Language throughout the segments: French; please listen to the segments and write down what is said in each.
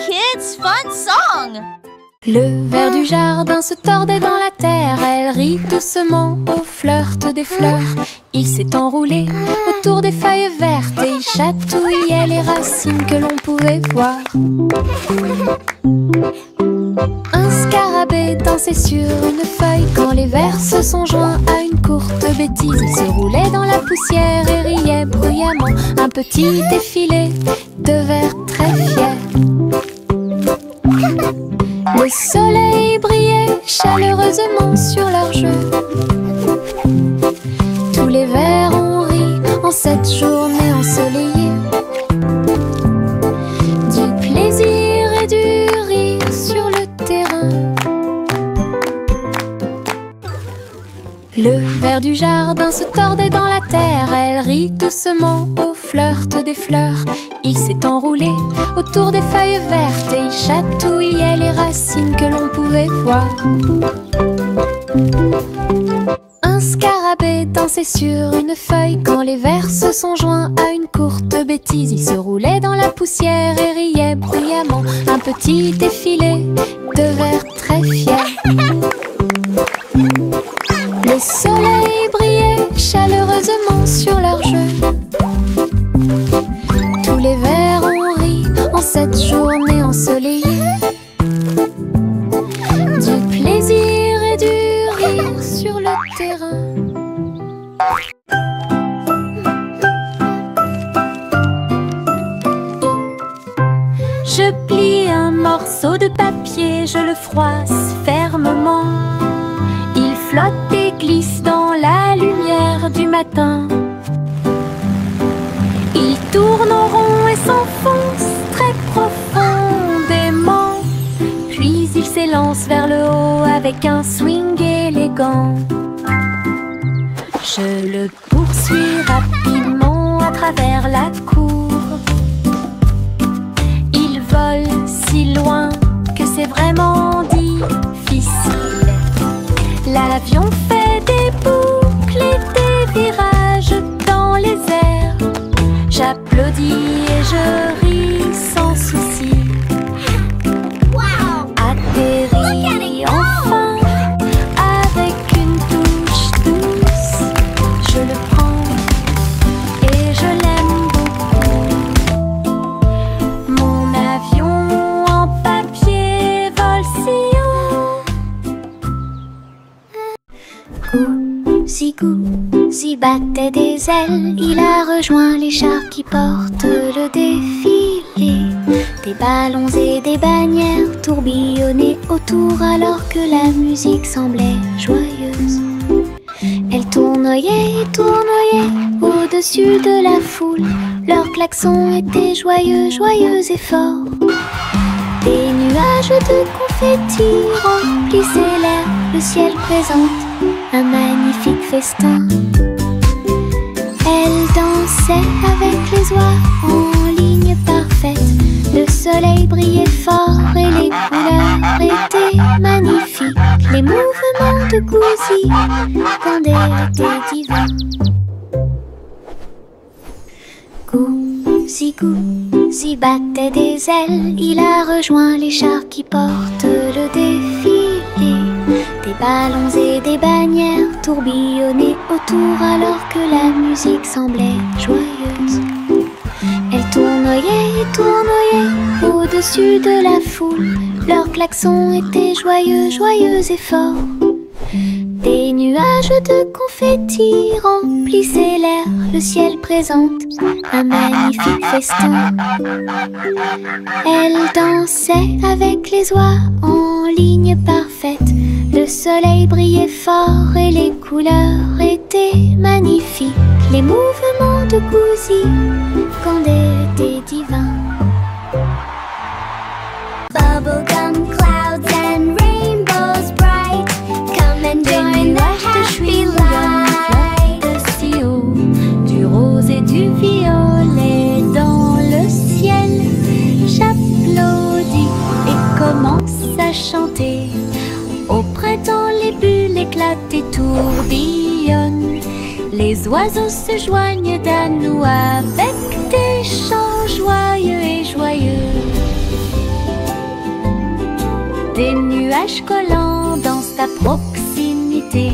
kids' fun song! Le ver du jardin se tordait dans la terre. Elle rit doucement au flirt des fleurs. Il s'est enroulé autour des feuilles vertes et il chatouillait les racines que l'on pouvait voir. Un scarabée dansait sur une feuille quand les vers se sont joints à une courte bêtise. Il se roulait dans la poussière et riait bruyamment. Un petit défilé de vers très fiers. Le soleil brillait chaleureusement sur leur jeu. Tous les vers ont ri en cette journée ensoleillée. Du plaisir et du rire sur le terrain. Le ver du jardin se tordait dans la terre. Elle rit doucement au flirt des fleurs. Il s'est enroulé autour des feuilles vertes et il chatouillait les racines que l'on pouvait voir. Un scarabée dansait sur une feuille quand les vers se sont joints à une courte bêtise. Il se roulait dans la poussière et riait bruyamment. Un petit défilé de vers très fiers. Le soleil brillait chaleureusement sur leur jeu. Tous les vers ont ri en cette journée ensoleillée. Du plaisir et du rire sur le terrain. Je plie un morceau de papier, je le froisse fermement. Il flotte et glisse dans la lumière du matin. Il tourne en rond et s'enfonce très profondément. Puis il s'élance vers le haut avec un swing élégant. Je le poursuis rapidement à travers la cour. Il vole si loin que c'est vraiment difficile. L'avion fait des boucles et des virages dans les airs. J'applaudis et je ris sans souci. Atterri enfin avec une touche douce. Je le prends et je l'aime beaucoup. Mon avion en papier vole si haut. Gousi battait des ailes, il a rejoint les chars qui portent le défilé. Des ballons et des bannières tourbillonnaient autour alors que la musique semblait joyeuse. Elle tournoyait et tournoyait au-dessus de la foule. Leurs klaxons étaient joyeux, joyeux et forts. Des nuages de confettis remplissaient l'air, le ciel présente un magnifique festin. Elle dansait avec les oies en ligne parfaite. Le soleil brillait fort et les couleurs étaient magnifiques. Les mouvements de Gousi quand elle était divin. Gousi battait des ailes, il a rejoint les chars qui portent le défilé. Des ballons et des bannières tourbillonnaient autour alors que la musique semblait joyeuse. Elle tournoyait et tournoyait au-dessus de la foule. Leurs klaxons étaient joyeux, joyeux et forts. Des nuages de confettis remplissaient l'air, le ciel présente un magnifique festin. Elle dansait avec les oies en ligne parfaite. Le soleil brillait fort et les couleurs étaient magnifiques. Les mouvements de Gousi quand elle était divin. Bubblegum clouds and rainbows bright, come and join the happy light. Si haut, du rose et du violet dans le ciel. J'applaudis et commence à chanter. Au printemps, les bulles éclatent et tourbillonnent. Les oiseaux se joignent à nous avec des chants joyeux et joyeux. Des nuages collants dansent à proximité.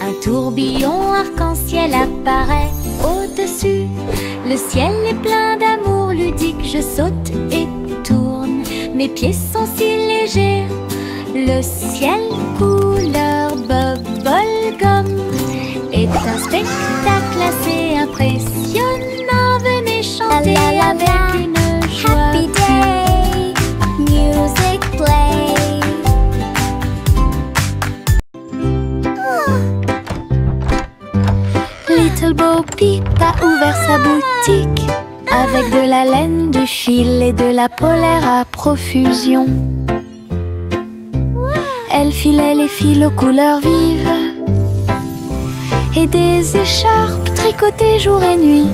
Un tourbillon arc-en-ciel apparaît au-dessus. Le ciel est plein d'amour ludique. Je saute et tourne, mes pieds sont si légers. Le ciel couleur bubblegum est un spectacle assez impressionnant. Venez chanter avec une joie. Happy day, music play. Little Bo Peep a ouvert sa boutique avec de la laine, du fil et de la polaire à profusion. Elle filait les fils aux couleurs vives et des écharpes tricotées jour et nuit.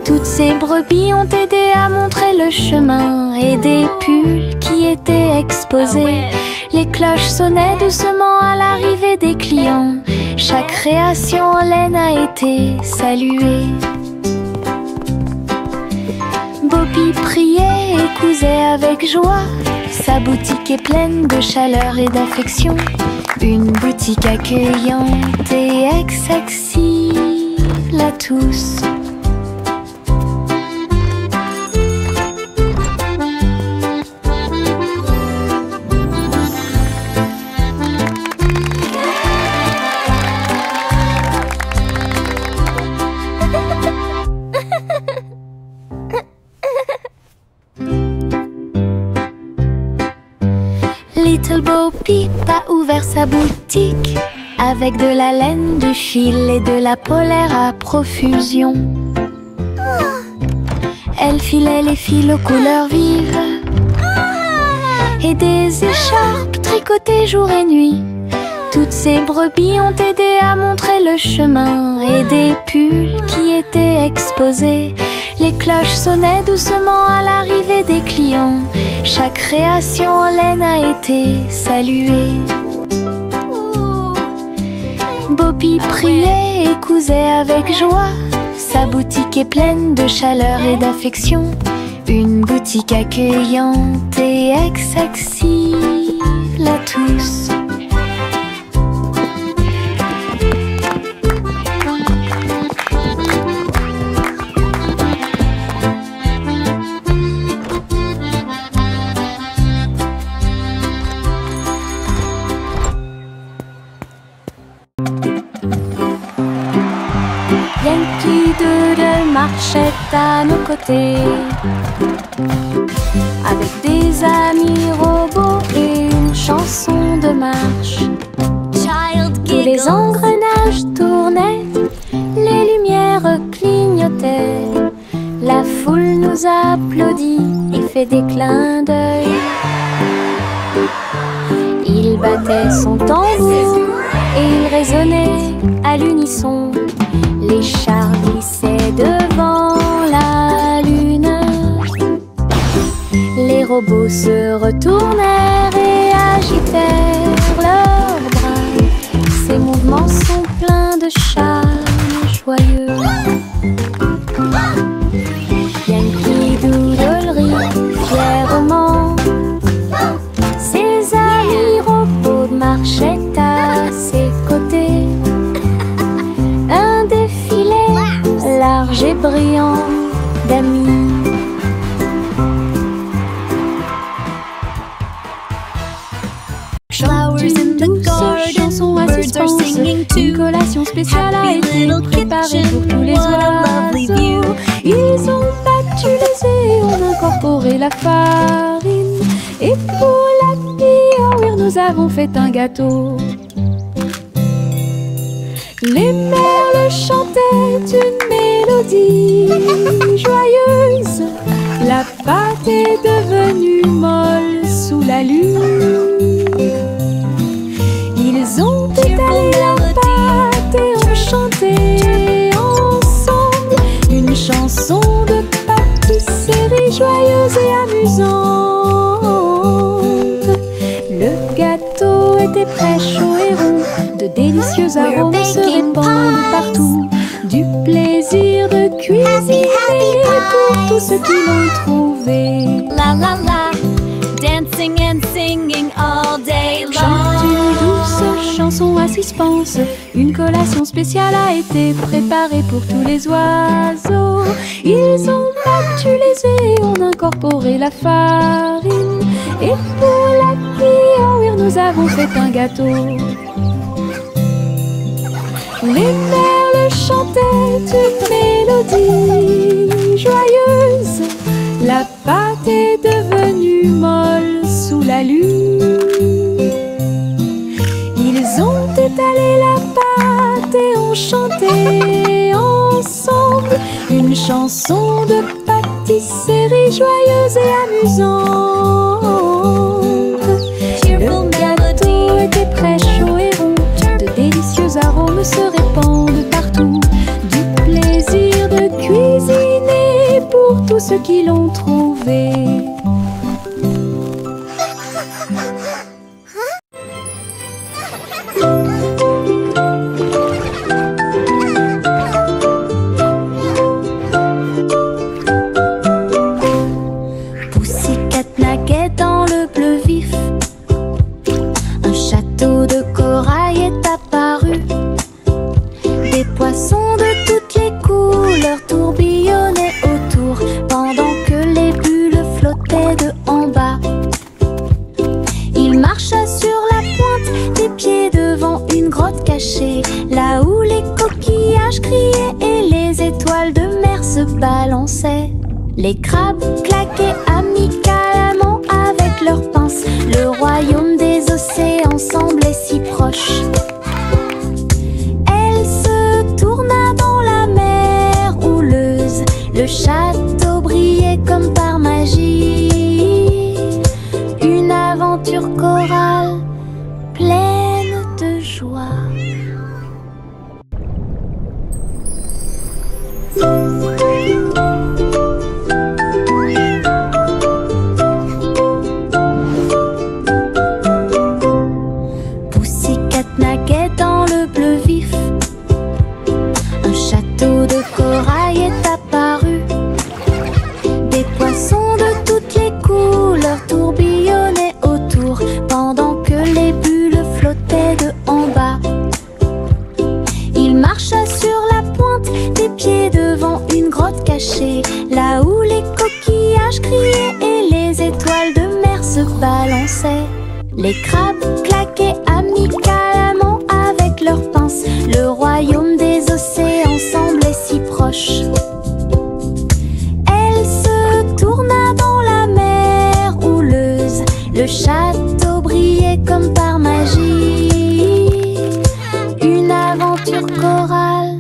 Toutes ces brebis ont aidé à montrer le chemin et des pulls qui étaient exposés. Les cloches sonnaient doucement à l'arrivée des clients. Chaque création en laine a été saluée. Bobby priait et cousait avec joie. Sa boutique est pleine de chaleur et d'affection. Une boutique accueillante et accessible à tous. Little Bo Peep a ouvert sa boutique avec de la laine, du fil et de la polaire à profusion. Elle filait les fils aux couleurs vives et des écharpes tricotées jour et nuit. Toutes ces brebis ont aidé à montrer le chemin et des pulls qui étaient exposés. Les cloches sonnaient doucement à l'arrivée des clients. Chaque création en laine a été saluée. Bobby priait et cousait avec joie. Sa boutique est pleine de chaleur et d'affection. Une boutique accueillante et accessible à tous. Yankee Doodle marchait à nos côtés avec des amis robots et une chanson de marche. Tous les engrenages tournaient, les lumières clignotaient. La foule nous applaudit et fait des clins d'œil. Il battait son tambour et il résonnait à l'unisson. Les chars glissaient devant la lune. Les robots se retournèrent et agitèrent leurs bras. Ces mouvements sont pleins de charme joyeux. Yankee Doodle rit fièrement. Ses amis robots marchaient à ses côtés. Un défilé large et brillant d'amis. Flowers in the garden, birds are singing too. Une collation spéciale a été préparée pour tous les oiseaux. Ils ont battu les œufs et ont incorporé la farine. Et pour l'accueillir, nous avons fait un gâteau. Les merles chantaient une mélodie joyeuse. La pâte est devenue molle sous la lune. Ils ont étalé la pâte et ont chanté ensemble une chanson de pâtisserie joyeuse et amusante. Le gâteau était très chaud et rond. De délicieux arômes se répandent partout. Du plaisir de cuisiner pour tous ceux qui l'ont trouvé. La la la, dancing and singing all à suspense. Une collation spéciale a été préparée pour tous les oiseaux. Ils ont battu les œufs et ont incorporé la farine. Et pour l'accueillir, nous avons fait un gâteau. Les merles chantaient une mélodie joyeuse. La pâte est devenue molle sous la lune. Ils ont étalé la pâte et ont chanté ensemble une chanson de pâtisserie joyeuse et amusante. Le gâteau était prêt, chaud et rond. De délicieux arômes se répandent partout. Du plaisir de cuisiner pour tous ceux qui l'ont trouvé. Pussycat naguait dans le bleu vif. Un château de corail est apparu. Des poissons de toutes les couleurs tourbillonnaient autour, pendant que les bulles flottaient de en bas. Il marcha sur la pointe des pieds devant une grotte cachée, là où les coquillages criaient et les étoiles de mer se balançaient. Les crabes claquaient amicalement avec leurs pinces. Le royaume des océans semblait si proche. Elle se tourna dans la mer houleuse. Le château brillait comme par magie. Une aventure chorale pleine de joie. Pussycat naguait dans le bleu vif. Un château de corail est apparu. Des poissons de toutes les couleurs tourbillonnaient autour, pendant que les bulles flottaient de en bas. Il marcha sur la pointe des pieds devant une grotte cachée, là où les coquillages criaient et les étoiles de mer se balançaient. Les crabes claquaient amicalement avec leurs pinces. Le royaume des océans semblait si proche. Elle se tourna dans la mer houleuse. Le château brillait comme par magie. Une aventure chorale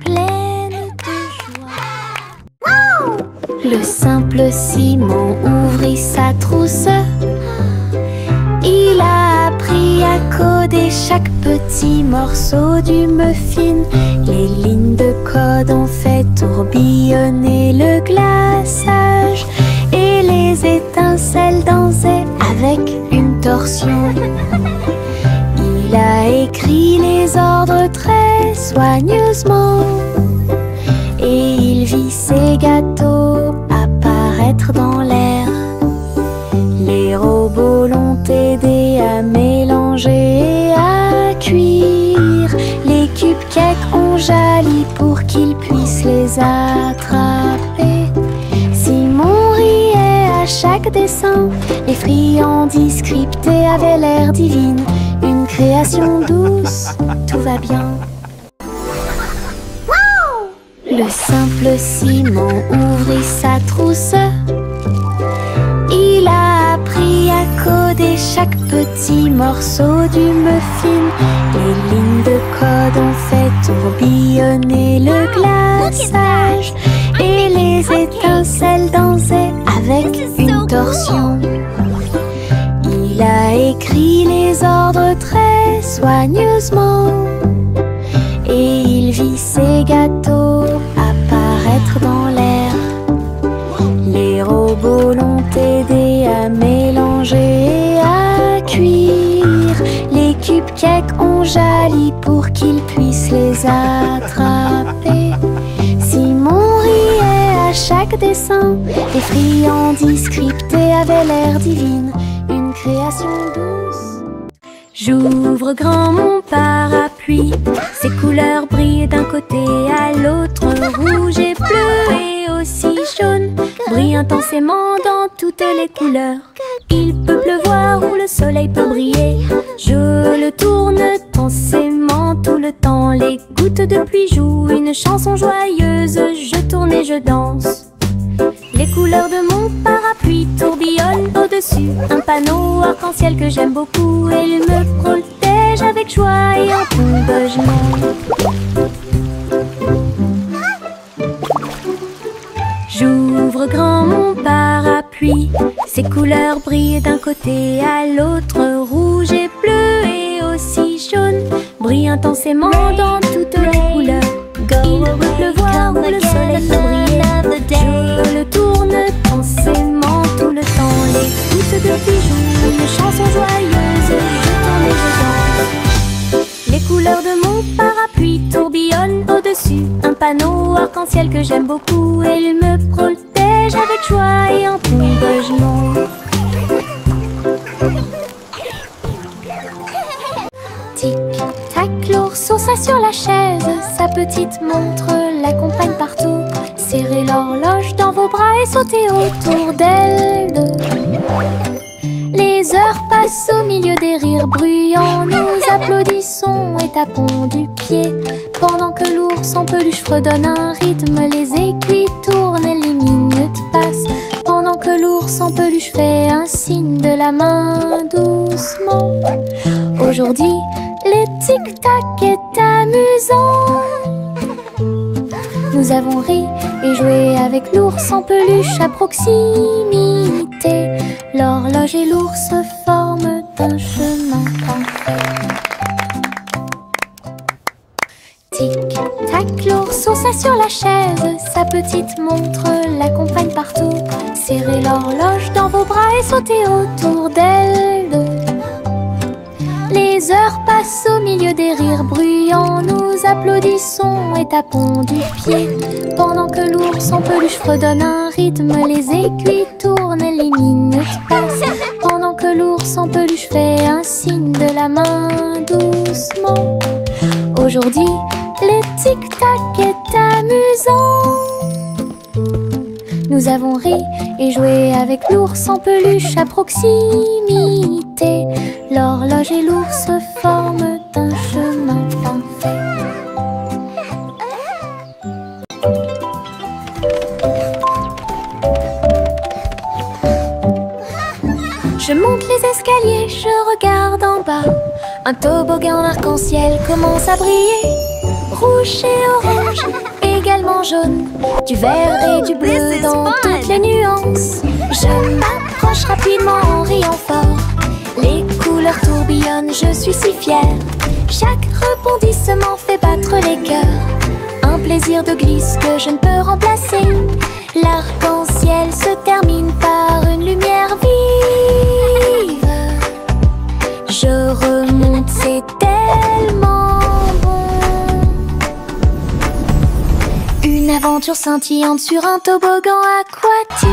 pleine de joie. Le simple Simon ouvrit sa trousse. Il a appris à coder chaque petit morceau du muffin. Les lignes de code ont fait tourbillonner le glaçage et les étincelles dansaient avec une torsion. Il a écrit les ordres très soigneusement et il vit ses gâteaux apparaître dans l'air. Les robots l'ont aidé à mélanger et à cuire. Les cupcakes ont jali pour qu'ils puissent les attraper. Simon riait à chaque dessin. Les friandises scriptées avaient l'air divines. Une création douce, tout va bien. Le simple Simon ouvrit sa trousse. Il a appris à coder chaque petit morceau du muffin. Les lignes de code ont fait tourbillonner le glaçage et les étincelles dansaient avec une torsion. Il a écrit les ordres très soigneusement et il vit ses gâteaux apparaître dans l'air. Les robots l'ont aidé à mélanger et à cuire. Les cupcakes ont jali pour qu'ils puissent les attraper. Simon riait à chaque dessin. Les friandises scriptées avaient l'air divines. Une création douce. J'ouvre grand mon parapluie, ses couleurs brillent d'un côté à l'autre, rouge et bleu et aussi jaune, brillent intensément dans toutes les couleurs. Il peut pleuvoir ou le soleil peut briller, je le tourne intensément tout le temps. Les gouttes de pluie jouent une chanson joyeuse, je tourne et je danse. Les couleurs de mon parapluie tourbillonnent au-dessus un panneau arc-en-ciel que j'aime beaucoup. Il me protège avec joie et en engagement. J'ouvre grand mon parapluie, ses couleurs brillent d'un côté à l'autre, rouge et bleu et aussi jaune, brillent intensément dans toutes les couleurs. Il peut pleuvoir ou le soleil peut briller, je le tourne intensément tout le temps. Les gouttes de pluie jouent une chanson joyeuse, je tourne et je danse. Les couleurs de mon parapluie tourbillonnent au-dessus un panneau arc-en-ciel que j'aime beaucoup. Il me protège avec joie et engagement. Tic-tac, l'ours sauta sur la chaise, sa petite montre l'accompagne partout. Serrez l'horloge dans vos bras et sautez autour d'elle deux. Les heures passent au milieu des rires bruyants, nous applaudissons et tapons du pied. Pendant que l'ours en peluche fredonne un rythme, les aiguilles tournent et les minutes passent. Pendant que l'ours en peluche fait un signe de la main doucement. Aujourd'hui, le tic-tac est amusant. Nous avons ri et joué avec l'ours en peluche à proximité. L'horloge et l'ours forment un chemin parfait. Tic-tac, l'ours sauta sur la chaise, sa petite montre l'accompagne partout. Serrez l'horloge dans vos bras et sautez autour d'elle deux. Les heures passent au milieu des rires bruyants, nous applaudissons et tapons du pied. Pendant que l'ours en peluche fredonne un rythme, les aiguilles tournent et les minutes passent. Pendant que l'ours en peluche fait un signe de la main doucement. Aujourd'hui, le tic-tac est amusant. Nous avons ri et joué avec l'ours en peluche à proximité. L'horloge et l'ours forment un chemin parfait. Je monte les escaliers, je regarde en bas. Un toboggan arc-en-ciel commence à briller. Rouge et orange, également jaune, du vert et du bleu dans toutes les nuances. Je m'approche rapidement en riant fort. Les couleurs tourbillonnent, je suis si fière. Chaque rebondissement fait battre les cœurs. Un plaisir de glisse que je ne peux remplacer. L'arc-en-ciel se termine par une lumière vive. Je remonte, c'est tellement bon. Une aventure scintillante sur un toboggan aquatique.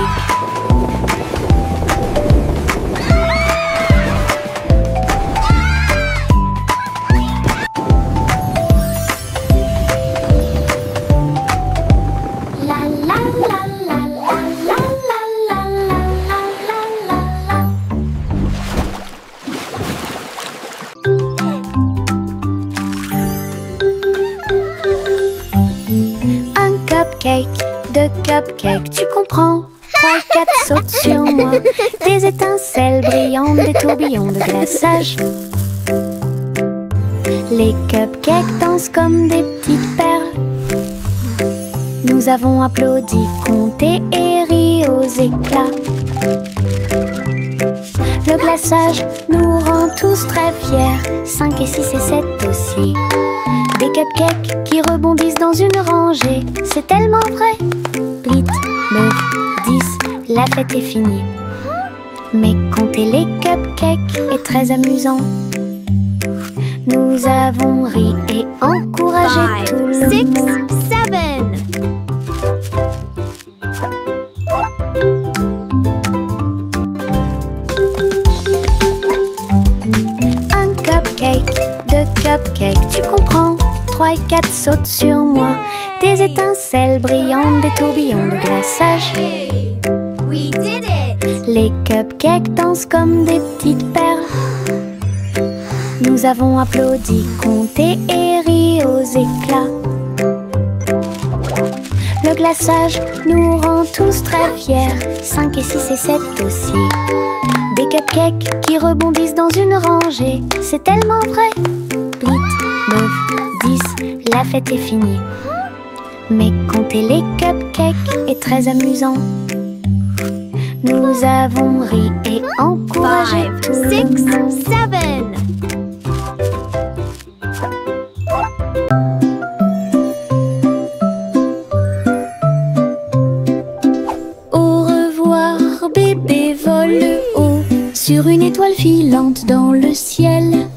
De cupcake, tu comprends? 3 et 4 sautent sur moi. Des étincelles brillantes, des tourbillons de glaçage. Les cupcakes dansent comme des petites perles. Nous avons applaudi, compté et ri aux éclats. Le glaçage nous rend tous très fiers. 5 et 6 et 7 aussi. Des cupcakes qui rebondissent dans une rangée. C'est tellement vrai. 8, 9, 10, la fête est finie. Mais compter les cupcakes est très amusant. Nous avons ri et encouragé tout le 6, monde. 7. Un 4 sautent sur moi. Des étincelles brillantes, des tourbillons de glaçage. We did it! Les cupcakes dansent comme des petites perles. Nous avons applaudi, compté et ri aux éclats. Le glaçage nous rend tous très fiers. 5 et 6 et 7 aussi. Des cupcakes qui rebondissent dans une rangée. C'est tellement vrai. 8, 9, 10, la fête est finie. Mais compter les cupcakes est très amusant. Nous avons ri et encouragé tout le 6, monde. 7. Au revoir, bébé vole haut sur une étoile filante dans le ciel.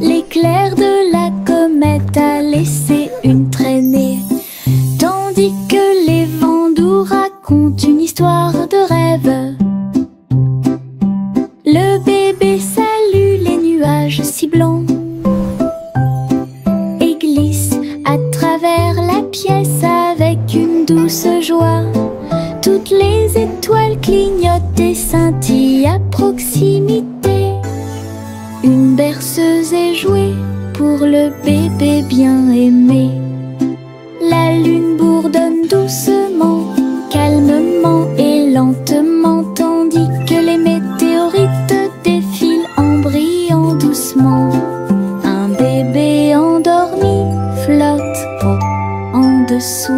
L'éclair de la comète a laissé une traînée, tandis que les vents doux racontent une histoire de rêve. Le bébé salue les nuages si blancs et glisse à travers la pièce avec une douce joie. Toutes les étoiles clignotent et scintillent à proximité. Une berceuse est jouée pour le bébé bien aimé. La lune bourdonne doucement, calmement et lentement, tandis que les météorites défilent en brillant doucement. Un bébé endormi flotte en dessous.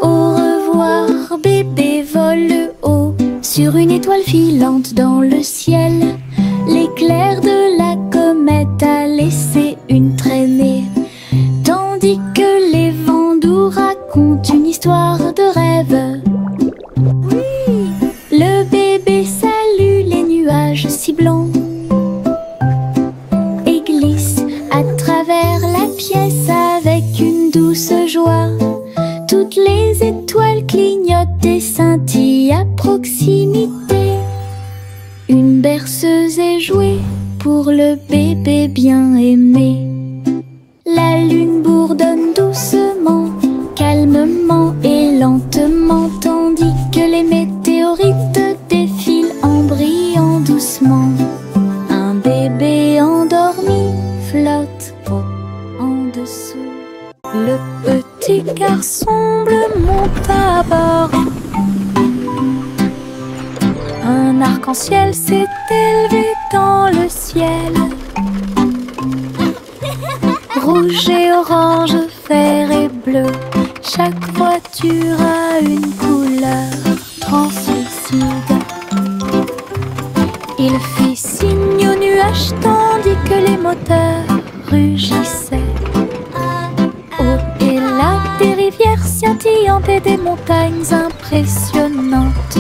Au revoir, bébé vole haut sur une étoile filante dans le ciel. L'éclair de la comète a laissé une traînée, tandis que les vents doux racontent une histoire de rêve. Le bébé salue les nuages si blancs et glisse à travers la pièce avec une douce joie. Toutes les étoiles clignotent et scintillent à proximité. Une berceuse est jouée pour le bébé bien aimé. La lune bourdonne doucement, calmement et lentement, tandis que les météorites défilent en brillant doucement. Un bébé endormi flotte en dessous. Le petit garçon bleu monte à bord. Un arc-en-ciel s'est élevé dans le ciel. Rouge et orange, vert et bleu, chaque voiture a une couleur translucide. Il fit signe aux nuages tandis que les moteurs rugissaient. Au et là, des rivières scintillantes et des montagnes impressionnantes.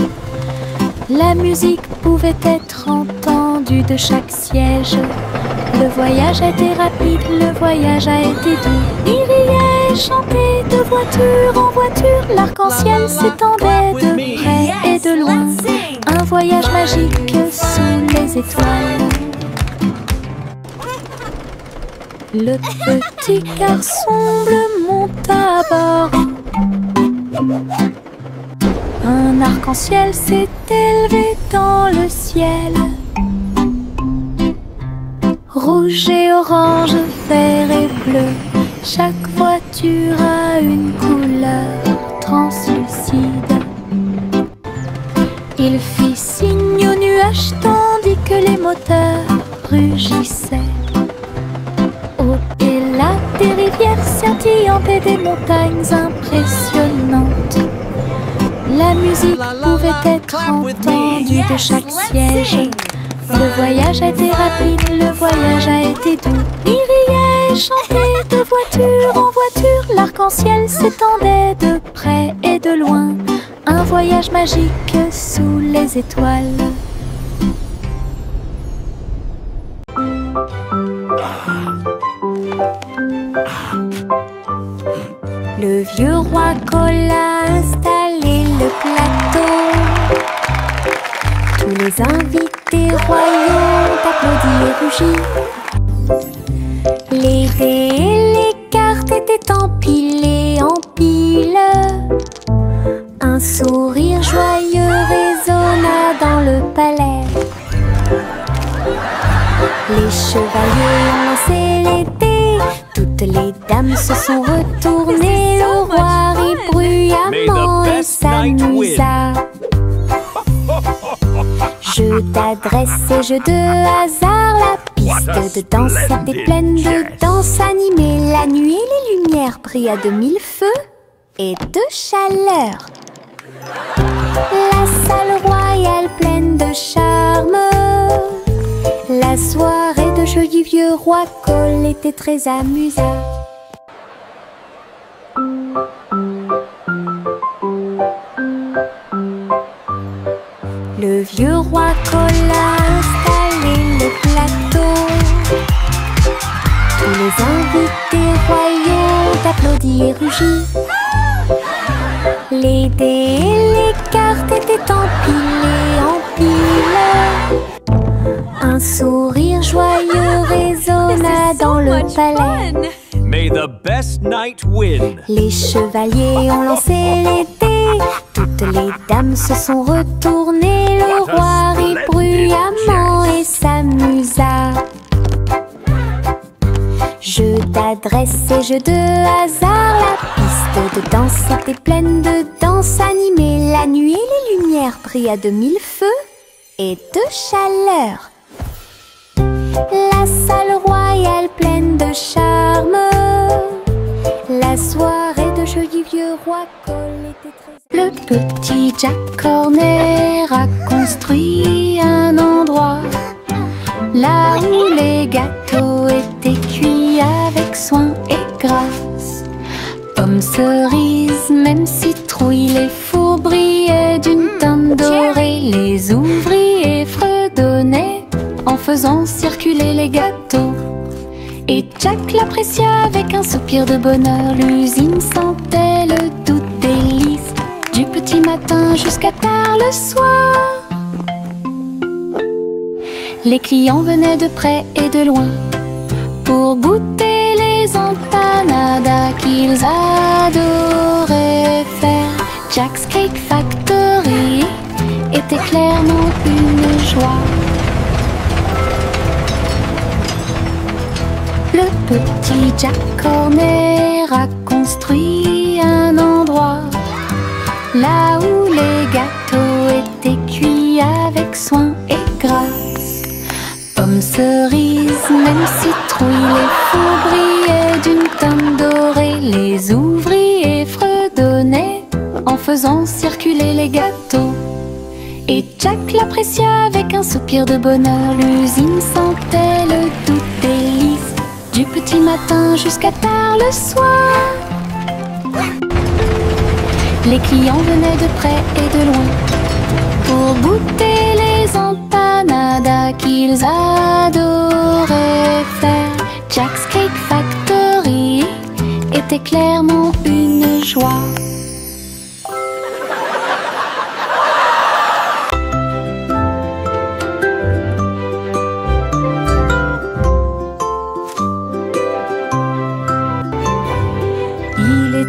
La musique pouvait être entendue de chaque siège. Le voyage a été rapide, le voyage a été doux. Il riait et chantait de voiture en voiture. L'arc-en-ciel s'étendait de près et de loin. Un voyage magique sous les étoiles. Le petit garçon bleu monte à bord. Un arc-en-ciel s'est élevé dans le ciel. Rouge et orange, vert et bleu, chaque voiture a une couleur translucide. Il fit signe aux nuages tandis que les moteurs rugissaient. Au et là, des rivières scintillantes et des montagnes impressionnantes. La musique pouvait être entendue de chaque siège. Le voyage a été rapide, le voyage a été doux. Il riait et chantait de voiture en voiture. L'arc-en-ciel s'étendait de près et de loin. Un voyage magique sous les étoiles. Le vieux roi Cola a installé le plateau. Tous les les invités royaux applaudis et rugis. Les dés et les cartes étaient empilés en piles. Un sourire joyeux résonna dans le palais. Les chevaliers ont lancé les dés, toutes les dames se sont retournées. Le roi rit bruyamment et s'amusa. Jeu d'adresse et jeu de hasard, la piste de danse était pleine de danse animée. La nuit et les lumières brillaient à de mille feux et de chaleur. La salle royale pleine de charme. La soirée de jeu du vieux roi Cole était très amusante. Le vieux roi Cole a installé le plateau. Tous les invités royaux applaudis et rugis. Les dés et les cartes étaient empilés en piles. Un sourire joyeux résonna dans le palais. May the best knight win. Les chevaliers ont lancé les dés, toutes les dames se sont retournées. Le roi rit bruyamment et s'amusa. Jeu d'adresse et jeu de hasard, la piste de danse était pleine de danse animée. La nuit et les lumières brillaient à de mille feux et de chaleur. La salle royale pleine de charme. La soirée de jeu du vieux roi Cole était très... Le petit Jack Horner a construit un endroit là où les gâteaux étaient cuits avec soin et grâce. Pommes, cerises, même citrouilles, les fours brillaient d'une teinte dorée. Les ouvriers fredonnaient en faisant circuler les gâteaux. Et Jack l'apprécia avec un soupir de bonheur. L'usine sentait le doux délice du petit matin jusqu'à tard le soir. Les clients venaient de près et de loin pour goûter les empanadas qu'ils adoraient faire. Jack's Cake Factory était clairement une joie. Le petit Jack Horner a construit un endroit là où les gâteaux étaient cuits avec soin et grâce. Pommes, cerises, même citrouilles, les fours brillaient d'une teinte dorée. Les ouvriers fredonnaient en faisant circuler les gâteaux. Et Jack l'apprécia avec un soupir de bonheur. L'usine sentait le doux délice du petit matin jusqu'à tard le soir. Les clients venaient de près et de loin pour goûter les empanadas qu'ils adoraient faire. Jack's Cake Factory était clairement une joie.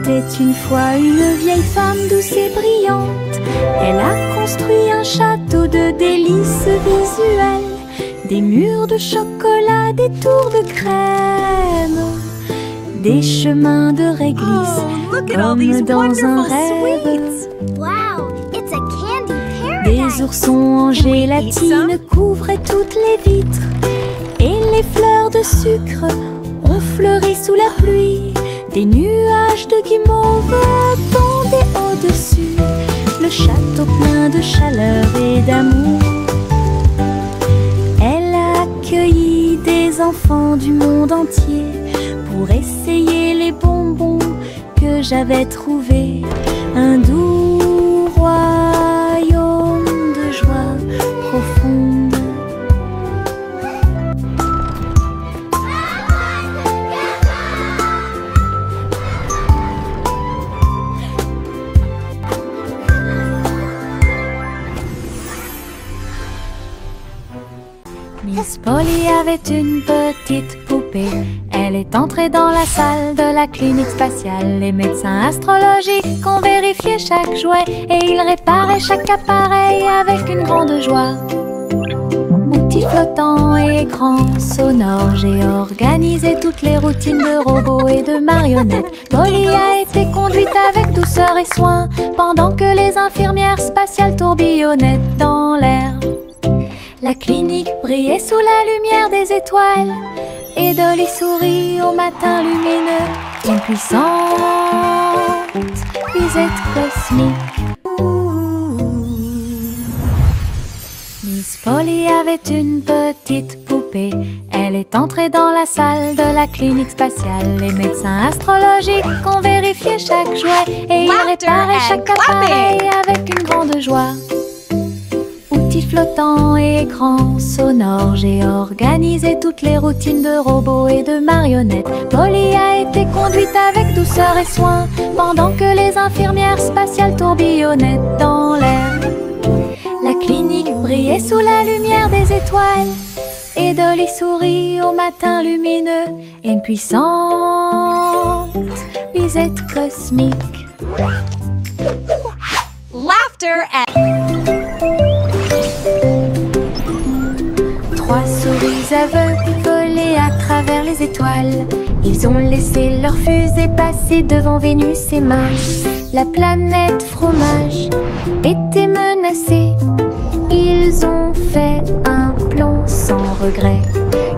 C'était une fois une vieille femme douce et brillante. Elle a construit un château de délices visuelles, des murs de chocolat, des tours de crème, des chemins de réglisse comme dans un rêve. Wow, it's a candy paradise. Des oursons en gélatine couvraient toutes les vitres et les fleurs de sucre ont fleuri sous la pluie. Des nuages de guimauve pendaient au-dessus, le château plein de chaleur et d'amour. Elle a accueilli des enfants du monde entier pour essayer les bonbons que j'avais trouvés. Un doux royaume de joie profonde. Polly avait une petite poupée. Elle est entrée dans la salle de la clinique spatiale. Les médecins astrologiques ont vérifié chaque jouet et ils réparaient chaque appareil avec une grande joie. Outils flottants et écrans sonores, j'ai organisé toutes les routines de robots et de marionnettes. Polly a été conduite avec douceur et soin pendant que les infirmières spatiales tourbillonnaient dans l'air. La clinique brillait sous la lumière des étoiles et Dolly sourit au matin lumineux. Une puissante visite cosmique. Miss Polly avait une petite poupée. Elle est entrée dans la salle de la clinique spatiale. Les médecins astrologiques ont vérifié chaque jouet et ils réparaient chaque appareil avec une grande joie. Outils flottants et écrans sonores, j'ai organisé toutes les routines de robots et de marionnettes. Polly a été conduite avec douceur et soin pendant que les infirmières spatiales tourbillonnaient dans l'air. La clinique brillait sous la lumière des étoiles et Dolly sourit au matin lumineux. Une puissante visite cosmique. Laughter and... Trois souris aveugles volaient à travers les étoiles. Ils ont laissé leur fusée passer devant Vénus et Mars. La planète fromage était menacée. Ils ont fait un plan sans regret.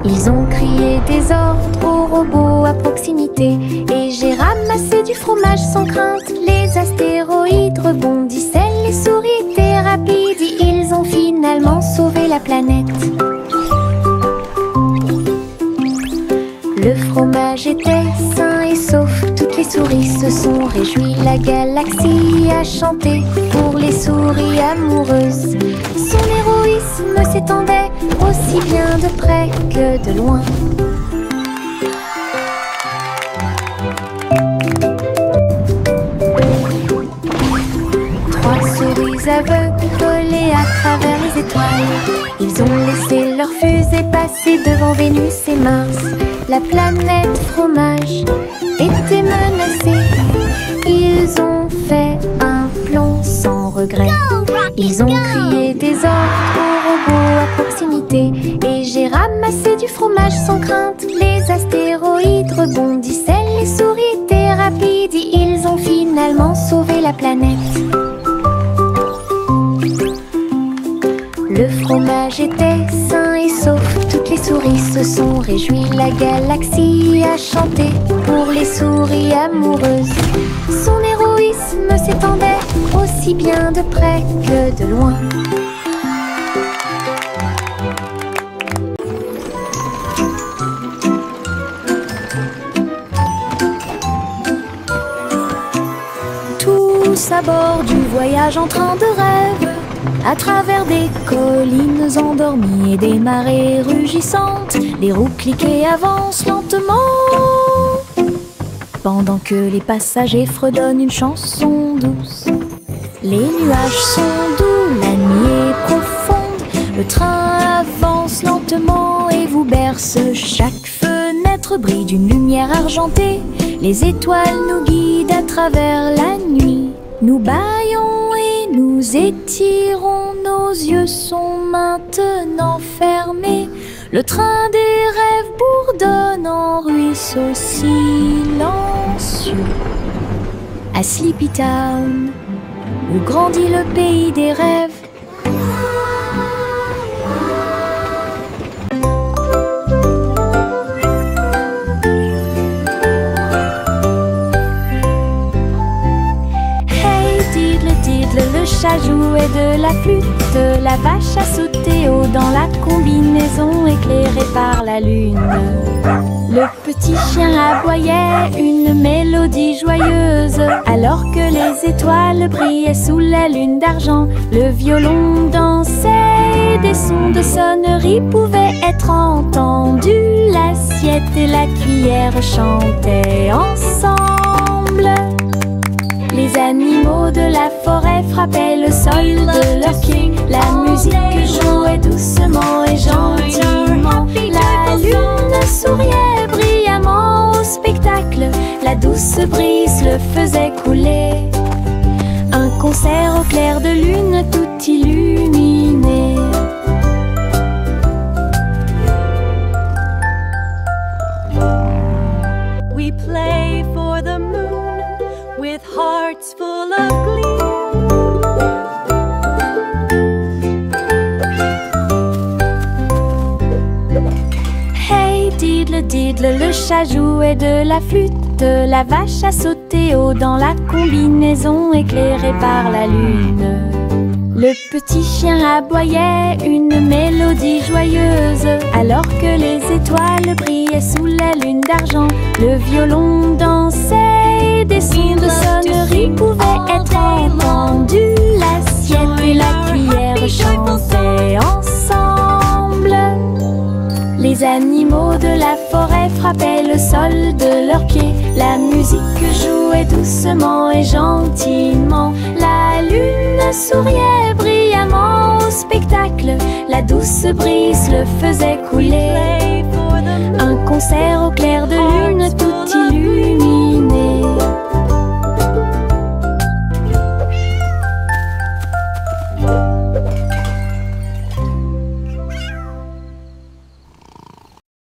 Ils ont crié des ordres aux robots à proximité. Et j'ai ramassé du fromage sans crainte. Les astéroïdes rebondissaient, les souris étaient rapides. Ils ont finalement sauvé la planète. Le fromage était sain et sauf, toutes les souris se sont réjouies. La galaxie a chanté pour les souris amoureuses. Son héroïsme s'étendait aussi bien de près que de loin. Trois souris aveugles volaient à travers les étoiles. Ils ont laissé leur fusée passer devant Vénus et Mars. La planète fromage était menacée. Ils ont fait un plan sans regret. Ils ont crié des ordres aux robots à proximité. Et j'ai ramassé du fromage sans crainte. Les astéroïdes rebondissaient, les souris étaient rapides. Ils ont finalement sauvé la planète. Le fromage était sain et sauf, toutes les souris se sont réjouies. La galaxie a chanté pour les souris amoureuses. Son héroïsme s'étendait aussi bien de près que de loin. Tous à bord du voyage en train de rêve, à travers des collines endormies et des marées rugissantes, les roues cliquées avancent lentement, pendant que les passagers fredonnent une chanson douce. Les nuages sont doux, la nuit est profonde, le train avance lentement et vous berce. Chaque fenêtre brille d'une lumière argentée, les étoiles nous guident à travers la nuit. Nous bâillons et nous étirons, nos yeux sont maintenant fermés. Le train des rêves bourdonne en ruisseau silencieux. À Sleepy Town, où grandit le pays des rêves. Le chat jouait de la flûte, la vache a sauté haut dans la combinaison éclairée par la lune. Le petit chien aboyait une mélodie joyeuse, alors que les étoiles brillaient sous la lune d'argent. Le violon dansait et des sons de sonnerie pouvaient être entendus. L'assiette et la cuillère chantaient ensemble. Les Les animaux de la forêt frappaient le sol de leurs pieds. La musique jouait doucement et gentiment. La lune souriait brillamment au spectacle. La douce brise le faisait couler. Un concert au clair de lune tout illuminé. We play for the moon with hearts full of glee. Hey diddle diddle, le chat jouait de la flûte. La vache a sauté haut dans la combinaison éclairée par la lune. Le petit chien aboyait une mélodie joyeuse alors que les étoiles brillaient sous la lune d'argent. Le violon dansait et des sons de sonnerie pouvaient être entendus. L'assiette et la cuillère chantaient ensemble. Les animaux de la forêt frappaient le sol de leurs pieds. La musique jouait doucement et gentiment. La lune souriait brillamment au spectacle. La douce brise le faisait couler. Un concert au clair de lune tout illuminé.